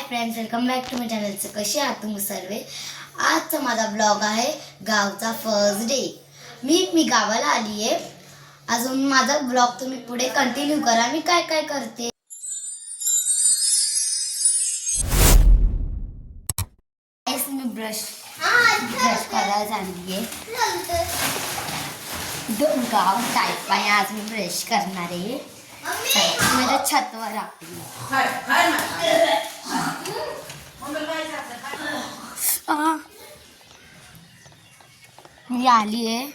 Friends, welcome back to माय चॅनलचं कसे आहात तुम्ही सर्व। आजचा माझा ब्लॉग आहे गावचा फर्स्ट डे। मी गावाला आली आहे। अजून माझा ब्लॉग तुम्ही पुढे कंटिन्यू करा। मी काय काय करते मी ब्रश करायला चालली आहे। गाव टाईप आहे। आज मी ब्रश करणार आहे। माझ्या छतवर आपली मी आली आहे।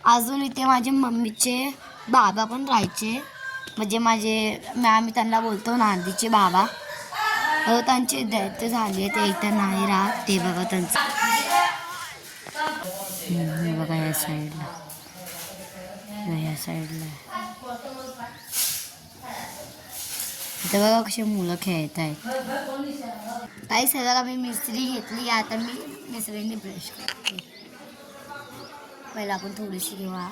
अजून इथे माझे मम्मीचे बाबा पण राहायचे, म्हणजे आम्ही त्यांना बोलतो नांदीचे बाबा। त्यांची डेथ झाली, ते इथं नाही राहत। ते बघा त्यांचं, बघा या साईडला इथं बघा कसे मुलं खेळत आहेत। काही सगळ्याला मी मिसरी घेतली। आता मी मिसरीने ब्रश करते। पहिला आपण थोडीशी घेऊया,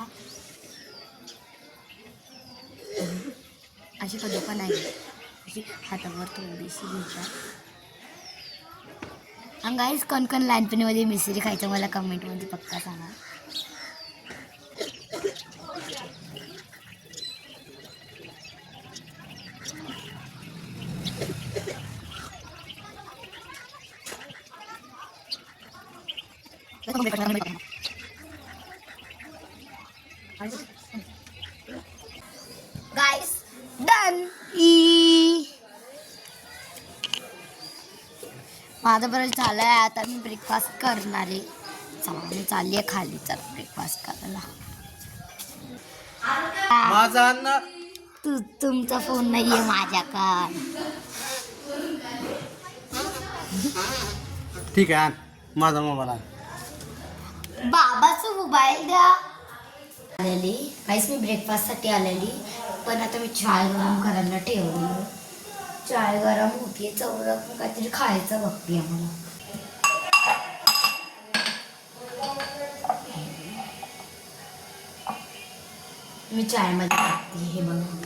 अशी कधी पण नाही, अशी हातावर थोडीशी घ्यायच्या। आणि गाईस, कोण लहानपणीमध्ये मिसरी खायचं मला कमेंटमध्ये पक्का सांगा। Guys done. माझं ब्रश झालंय। आता मी ब्रेकफास्ट करणार आहे। चला मी चालली आहे खाली, चला ब्रेकफास्ट करायला। माझा अन्न तुमचा फोन नाहीये माझ्याकडे। ठीक आहे, माझा मोबाईल आहे। बाबाचा मोबाईल द्या। आलेली काहीच मी ब्रेकफास्टसाठी आलेली, पण आता मी चाय गरम करायला ठेवली। चाय गरम होतीये, चौरक काहीतरी खायचं बघते आम्हाला। मी चायमध्ये टाकते, हे बघा।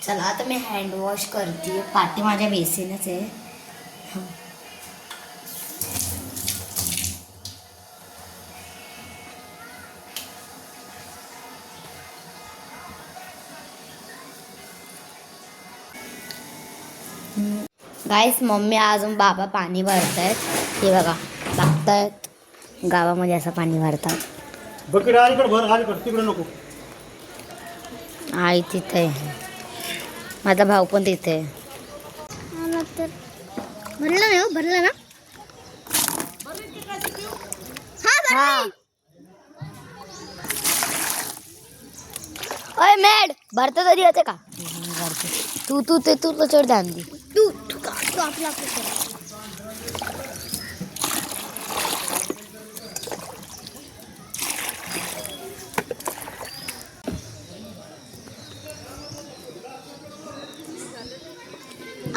चला आता मी हँड वॉश करते। पाठी माझ्या बेसिनच आहे। गाईस, मम्मी अजून बाबा पाणी भरतायत। हे बघा, बघतायत गावामध्ये असं पाणी भरतात। बकेट अलीकडे भर, अलीकडे तिकडे नको। आई तिथे, माझा भाऊ पण तिथे। भरला नाही हो, भरला ना? हा ओय मेड, भरतं तरी येते का? तू चढ ध्यान दे। तू आपला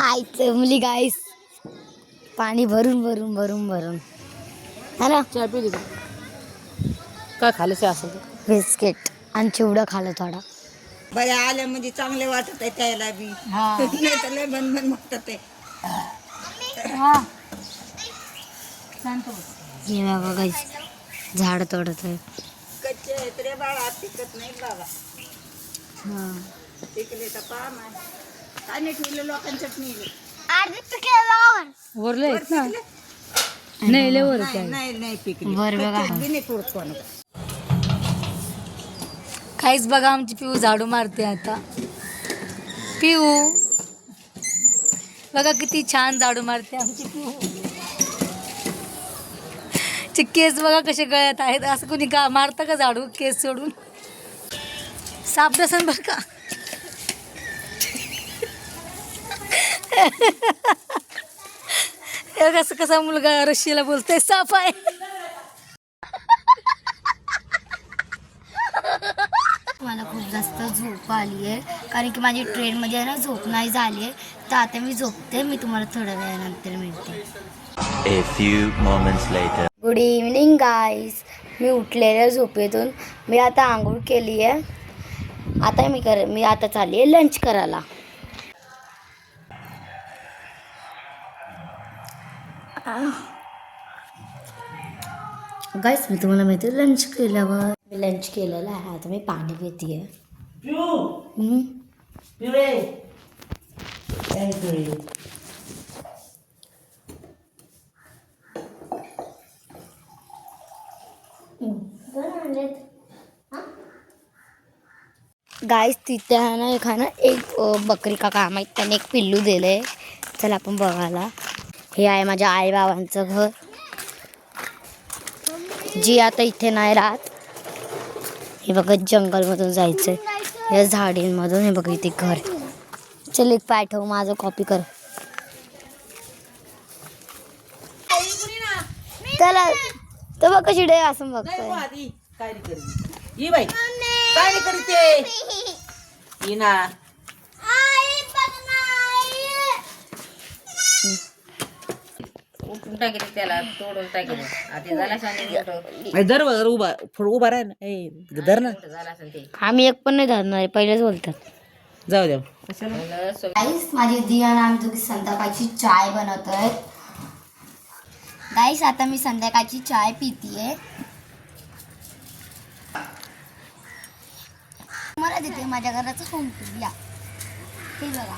आईचं मुली गाईस, पाणी भरून है ना। चहा पिली का? काय खायचं असं? बिस्किट आणि चिवडा खाल्लं थोडा। बया आल्या म्हणजे चांगले वाटत आहे त्याला बी। नाही तर लय मन वाटत आहे। हे बाबा गाईस, झाड तोडत आहे। कच्चे आहेत रे बाळा, पिकत नाही बाबा। पिकले तर पाम आहे। काय नाही ठेवलं लोकांच्या चटणी वरले आहेत ना? नाही लय वर आहे. नाही पिकली। वर बघा, नाही तोडत कोण। काहीच बघा, आमची पिऊ झाडू मारते आता। पिऊ बघा किती छान झाडू मारते आमची पिऊ। केस बघा कसे गळ्यात आहेत। असं कोणी का मारतं का झाडू केस सोडून? साफ नसेल बरं का। कसं कसा मुलगा रशीला बोलतोय साफ आहे। मला खूप जास्त झोप आली आहे, कारण की माझी ट्रेनमध्ये आहे ना झोप नाही झाली आहे। तर आता मी झोपते. मी तुम्हाला थोड्या वेळानंतर मिळते. A few moments later. Good evening guys. मी उठलेल्या झोपेतून. मी आता आंघोळ केली आहे. आता मी आता चालली आहे लंच करायला. गाईज मी तुम्हाला माहिती आहे लंच केल्यावर मी लंच केलेलं आहे. आता मी पाणी पिते आहे. गाईस तिथे आहे ना एक बकरी का काम आहे. त्याने एक पिल्लू दिले. चला आपण बघायला. हे आहे माझ्या आई बाबांचं घर, जी आता इथे नाही राहत. हे बघा जंगलमधून जायचंय या झाडींमधून. हे बघा इथे घर. चल एक पाय ठेव, माझं कॉपी कर. चला तर बघ कशी डे असं बघतोय. काय करी बाई काय करते ना उठून टाकले त्याला तोडून टाकले आता झाला सांगितलं दर उभा राह ना धर ना झाला असेल ते. आम्ही एक पण नाही धरणार, पहिलेच बोलतात. जाऊ द्या गाईस माझी दिया आणि आम्ही दोघी संध्याकाळची चाय बनवतोय. गाईस आता मी संध्याकाळची चाय पितीये. मला देते माझ्या घराचं होम टूर. या हे बघा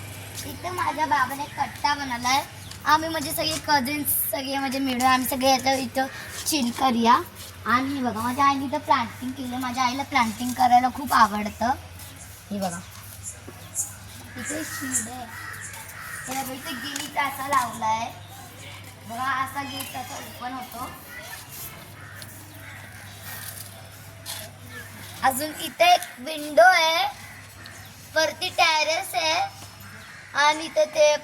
इथे माझ्या बाबाने कट्टा बनवलाय. आम्ही म्हणजे सगळे कझिन्स सगळे म्हणजे मिळून आम्ही सगळे याचं इथं चिल करूया. आणि हे बघा माझ्या आईने इथं प्लांटिंग केलं. माझ्या आईला प्लांटिंग करायला खूप आवडतं. हे बघा इथे शिड आहे. हे बघा इथे गेट असा लावलाय. बघा असा गेट असा ओपन होतो. अजून इथे एक विंडो आहे, वरती टेरेस आहे आणि इथे ते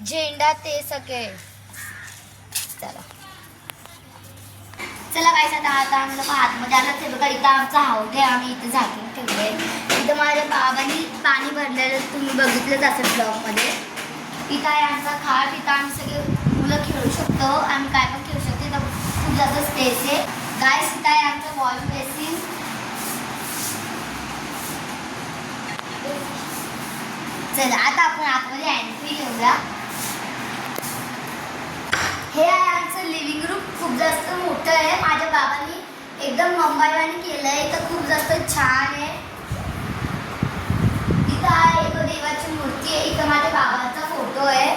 झेंडा ते सगळे. चला चला काय आता आम्ही लोक आतमध्ये आलो. ते बघा इथं आमचा हाऊस आहे. आम्ही इथे झाकून ठेवले. इथं माझ्या बाबांनी पाणी भरलेलं तुम्ही बघितलंच असेल ब्लॉगमध्ये. इथं आहे आमचा खाट. इथं आम्ही सगळे मुलं खेळू शकतो. आम्ही काय पण खेळू शकतो. इथं खूप जास्त स्पेस आहे. गाईस इथं आहे आमचं वॉल बेसिन. चला आता आपण आतमध्ये एंट्री घेऊया. हे आहे आमचं लिव्हिंग रूम. खूप जास्त मोठं आहे. माझ्या बाबांनी एकदम मुंबईवानी केलंय. इथं खूप जास्त छान आहे. इथं आहे एक देवाची मूर्ती आहे. इथं माझ्या बाबांचा फोटो आहे.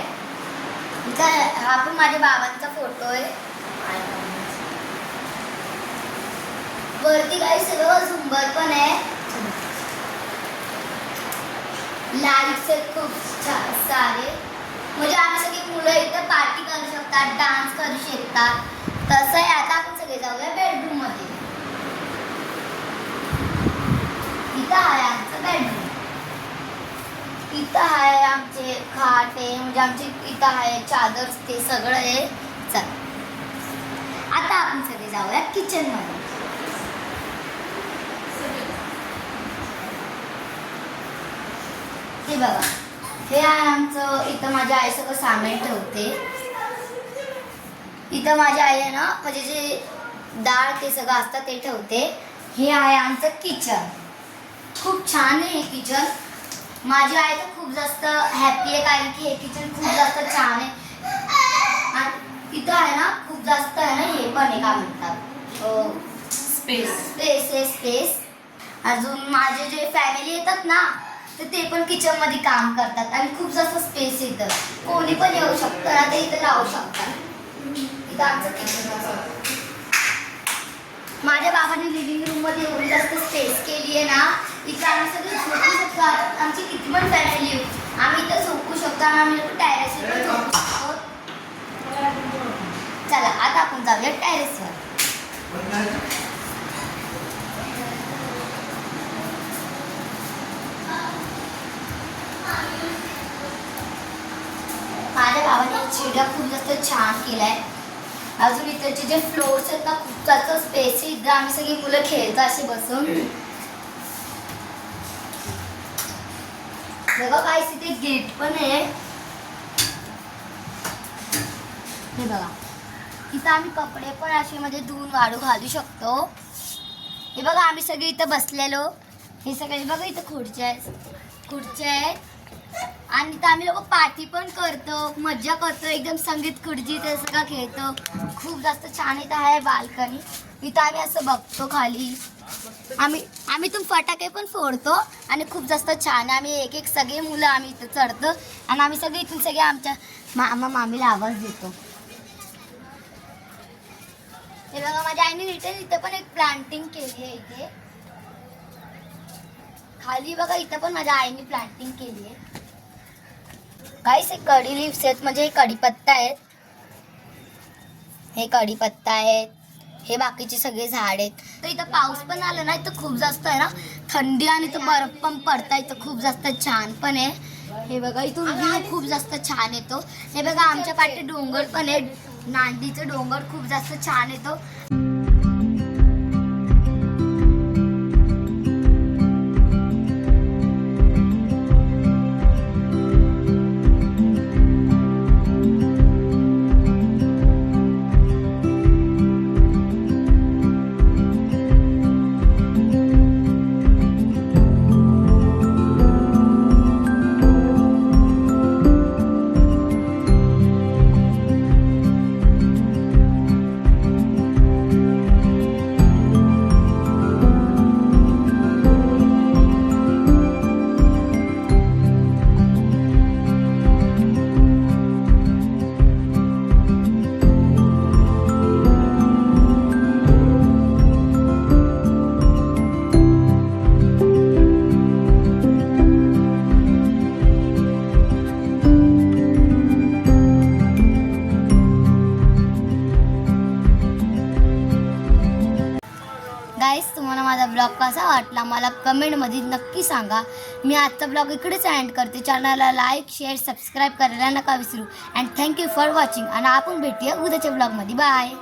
इथं हा पण माझ्या बाबांचा फोटो आहे. वरती काही सगळं झुंबर पण आहे. लाईट्स आहेत खूप सारे. म्हणजे आम्ही सगळे मुलं इथं पार्टी करू शकतात, डान्स करू शकतात. तसं आहे. आता आपण सगळे जाऊया बेडरूम मध्ये. इथं आहे आमचं बेडरूम. इथं आहे आमचे खाट आहे. म्हणजे आमचे इथं आहे चादर ते सगळं आहे. चल आता आपण सगळे जाऊया किचन मध्ये. हे बघा हे आहे आमचं. इथं माझी आई सगळं सामान ठेवते. इथं माझी आई आहे ना म्हणजे जे डाळ ते सगळं असतं ते ठेवते. हे आहे आमचं किचन. खूप छान आहे हे किचन. माझी आई तर खूप जास्त हॅपी आहे कारण की हे किचन खूप जास्त छान आहे. आणि इथं आहे ना खूप जास्त आहे ना हे पण आहे काय म्हणतात स्पेस. अजून माझे जे फॅमिली येतात ना तर ते पण किचन मध्ये काम करतात आणि खूप जास्त स्पेस येतं. कोणी पण येऊ शकतं ना ते इथं राहू शकतात. इथं आमचं किचन असं. माझ्या बाबांनी लिव्हिंग रूम मध्ये एवढी जास्त स्पेस केली आहे ना. इथं आम्ही सगळे झोपू शकतो. आमची किती पण फॅमिली येऊ आम्ही इथं झोपू शकतो आणि आम्ही टेरेसवर झोपू शकतो. चला आता आपण जाऊया टेरेसवर. माझ्या बाबांनी चिड्या खूप जास्त छान केलाय. अजून इथचे जे फ्लोर्स आहेत ना खूप जास्त स्पेस आहे. इथं आम्ही सगळी मुलं खेळतो असे बसून. बघा काय तिथे गेट पण आहे. हे बघा इथं आम्ही कपडे पण असे म्हणजे धुवून वाळू घालू शकतो. हे बघा आम्ही सगळे इथं बसलेलो. हे सगळे बघा इथं खुर्च्या आहेत आणि इथं आम्ही लोक पार्टी पण करतो, मज्जा करतो, एकदम संगीत खुर्ची ते सगळं खेळतो. खूप जास्त छान इथं आहे बाल्कनी. इथं आम्ही असं बघतो खाली. आम्ही इथून फटाके पण फोडतो आणि खूप जास्त छान. आम्ही एक एक सगळे मुलं आम्ही इथं चढतो आणि आम्ही सगळे इथून सगळे आमच्या मामा मामीला आवाज देतो. हे बघा माझ्या आईने रिटर्न इथं पण एक प्लांटिंग केली आहे. इथे खाली बघा इथं पण माझ्या आईने प्लांटिंग केली आहे. गाईस हे कढी लिव्स आहेत म्हणजे हे कढीपत्ता आहेत. हे कढीपत्ता आहेत. हे बाकीचे सगळे झाड आहेत. तर इथं पाऊस पण आला ना इथं खूप जास्त आहे ना थंडी आणि इथं बर्फ पण पडता. इथं खूप जास्त छान पण आहे. हे बघा इथून व्ह्यू खूप जास्त छान येतो. हे बघा आमच्या पाठी डोंगर पण आहे. नांदीचं डोंगर खूप जास्त छान येतो. गाईस तुम्हाला माझा ब्लॉग कसा वाटला मला कमेंटमध्ये नक्की सांगा. मी आजचा ब्लॉग इकडेच एंड करते. चॅनलला लाईक शेअर सबस्क्राईब करायला नका विसरू. अँड थँक्यू फॉर वॉचिंग आणि आपण भेटूया उद्याच्या ब्लॉगमध्ये. बाय.